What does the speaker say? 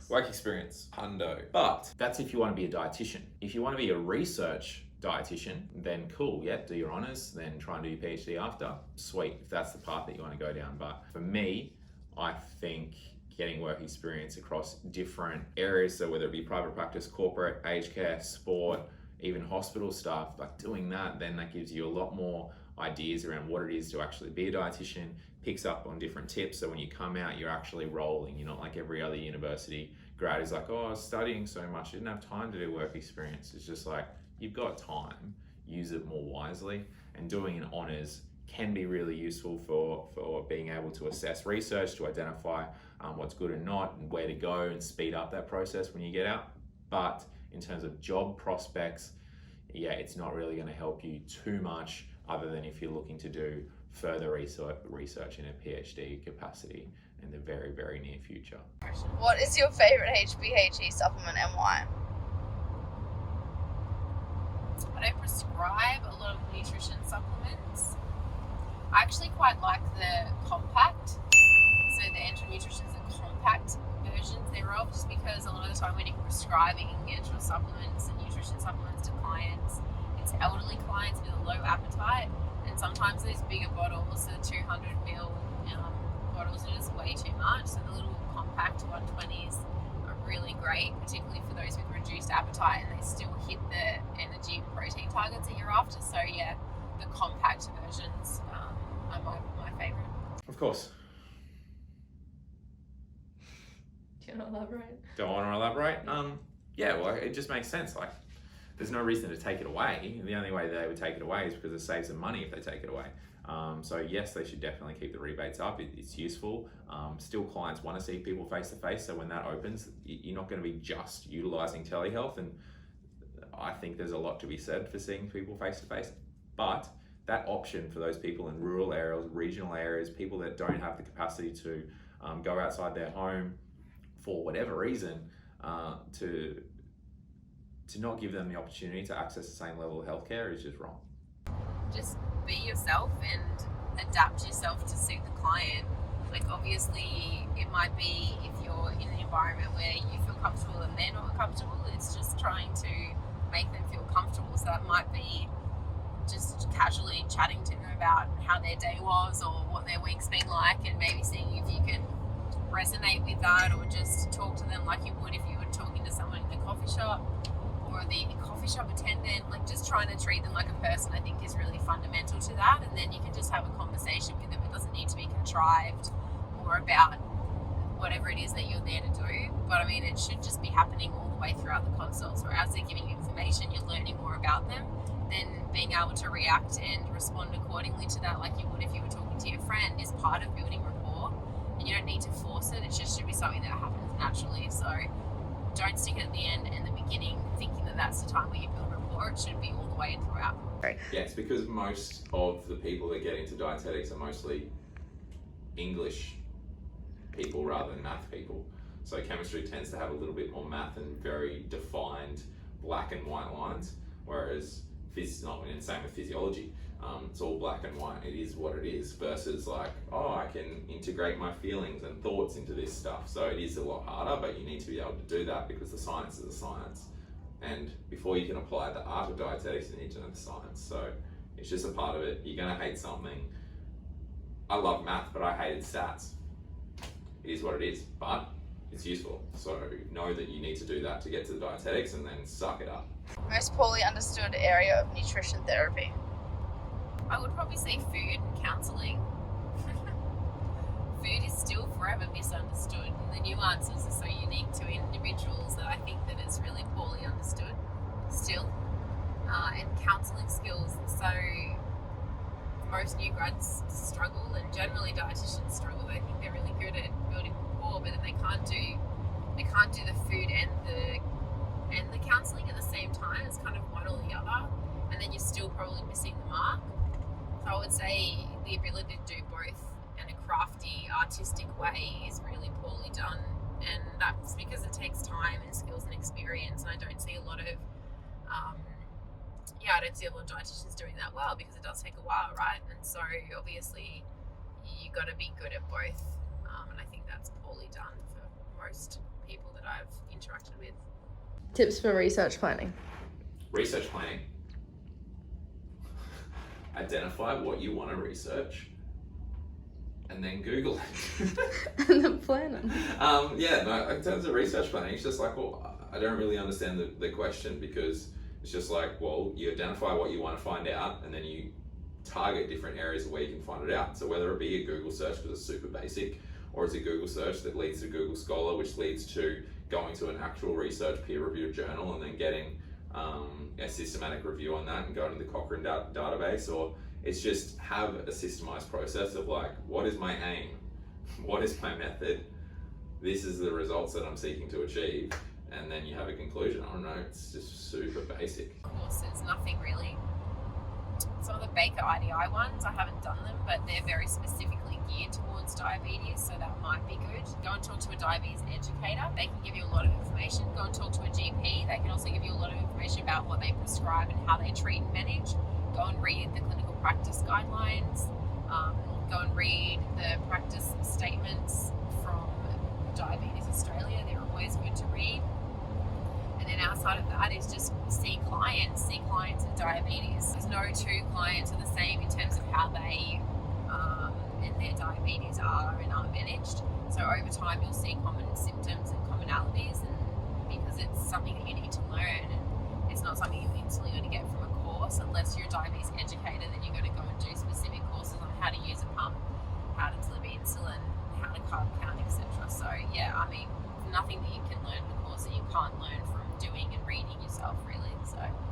Work experience, hundo. But that's if you want to be a dietitian. If you want to be a research dietitian, then cool, yeah, do your honours, then try and do your PhD after. Sweet, if that's the path that you want to go down. But for me, I think getting work experience across different areas, so whether it be private practice, corporate, aged care, sport, even hospital staff, like doing that, then that gives you a lot more ideas around what it is to actually be a dietitian, picks up on different tips, so when you come out, you're actually rolling. You're not like every other university grad is like, oh, I was studying so much, I didn't have time to do work experience. It's just like, you've got time, use it more wisely, and doing an honours can be really useful for being able to assess research, to identify what's good and not, and where to go and speed up that process when you get out. But in terms of job prospects, yeah, it's not really going to help you too much, other than if you're looking to do further research in a PhD capacity in the very, very near future. What is your favourite HBHE supplement and why? I don't prescribe a lot of nutrition supplements. I actually quite like the compact, so the Anthropometrist and compact versions thereof, just because a lot of the time when you're prescribing enteral supplements and nutrition supplements to clients, it's elderly clients with a low appetite, and sometimes those bigger bottles, the 200ml bottles, are just way too much. So the little compact 120s are really great, particularly for those with reduced appetite, and they still hit the energy and protein targets that you're after. So yeah, the compact versions are my favourite. Of course. Do you want to elaborate? Don't want to elaborate? Yeah, well, it just makes sense. Like, there's no reason to take it away. The only way they would take it away is because it saves them money if they take it away. So yes, they should definitely keep the rebates up. It's useful. Still, clients want to see people face to face. So when that opens, you're not going to be just utilizing telehealth. And I think there's a lot to be said for seeing people face to face. But that option for those people in rural areas, regional areas, people that don't have the capacity to go outside their home for whatever reason, to not give them the opportunity to access the same level of healthcare is just wrong. Just be yourself and adapt yourself to suit the client. Like, obviously it might be if you're in an environment where you feel comfortable and they're not comfortable, it's just trying to make them feel comfortable. So it might be just casually chatting to them about how their day was or what their week's been like, and maybe seeing if you can resonate with that, or just talk to them like you would if you were talking to someone in the coffee shop or the coffee shop attendant. Like, just trying to treat them like a person, I think, is really fundamental to that. And then you can just have a conversation with them. It doesn't need to be contrived or about whatever it is that you're there to do. But I mean, it should just be happening all the way throughout the consults, where as they're giving you information, you're learning more about them, then being able to react and respond accordingly to that, like you would if you were talking to your friend, is part of building rapport. And you don't need to force it. It just should be something that happens naturally. So don't stick it at the end and the beginning thinking that that's the time where you build rapport. It should be all the way throughout. Yeah, it's because most of the people that get into dietetics are mostly English people rather than math people. So chemistry tends to have a little bit more math and very defined black and white lines, whereas not the same with physiology. It's all black and white. It is what it is, versus like, oh, I can integrate my feelings and thoughts into this stuff. So it is a lot harder, but you need to be able to do that because the science is a science. And before you can apply the art of dietetics, you need to know the science. So it's just a part of it. You're going to hate something. I love math, but I hated stats. It is what it is, but it's useful. So know that you need to do that to get to the dietetics, and then suck it up. Most poorly understood area of nutrition therapy? I would probably say food and counselling. Food is still forever misunderstood, and the nuances are so unique to individuals that I think that it's really poorly understood still. And counselling skills, so most new grads struggle, and generally dietitians struggle. I think they're really good at building rapport, but then they can't do the food and the counselling at the same time. It's kind of one or the other, and then you're still probably missing the mark. So I would say the ability to do both in a crafty, artistic way is really poorly done, and that's because it takes time and skills and experience, and I don't see a lot of dietitians doing that well, because it does take a while, right? And so obviously you got to be good at both, and I think that's poorly done for most people that I've Tips for research planning. Research planning. Identify what you want to research and then Google it. And then plan it. In terms of research planning, it's just like, well, I don't really understand the question, because it's just like, well, you identify what you want to find out and then you target different areas where you can find it out. So whether it be a Google search because it's super basic, or it's a Google search that leads to Google Scholar, which leads to going to an actual research peer-reviewed journal and then getting a systematic review on that and going to the Cochrane database, or it's just have a systemized process of like, what is my aim? What is my method? This is the results that I'm seeking to achieve. And then you have a conclusion. I don't know, it's just super basic. Of course, there's nothing really. Some of the Baker IDI ones, I haven't done them, but they're very specifically geared towards diabetes, so that might be good. Go and talk to a diabetes educator. They can give you a lot of information. Go and talk to a GP. They can also give you a lot of information about what they prescribe and how they treat and manage. Go and read the clinical practice guidelines. Go and read the practice statements from Diabetes Australia. They're always good to read. And then outside of that is just see clients in diabetes. There's no two clients are the same in terms of how they and their diabetes are and are managed. So over time you'll see common symptoms and commonalities, and because it's something that you need to learn, and it's not something you're instantly going to get from a course unless you're a diabetes educator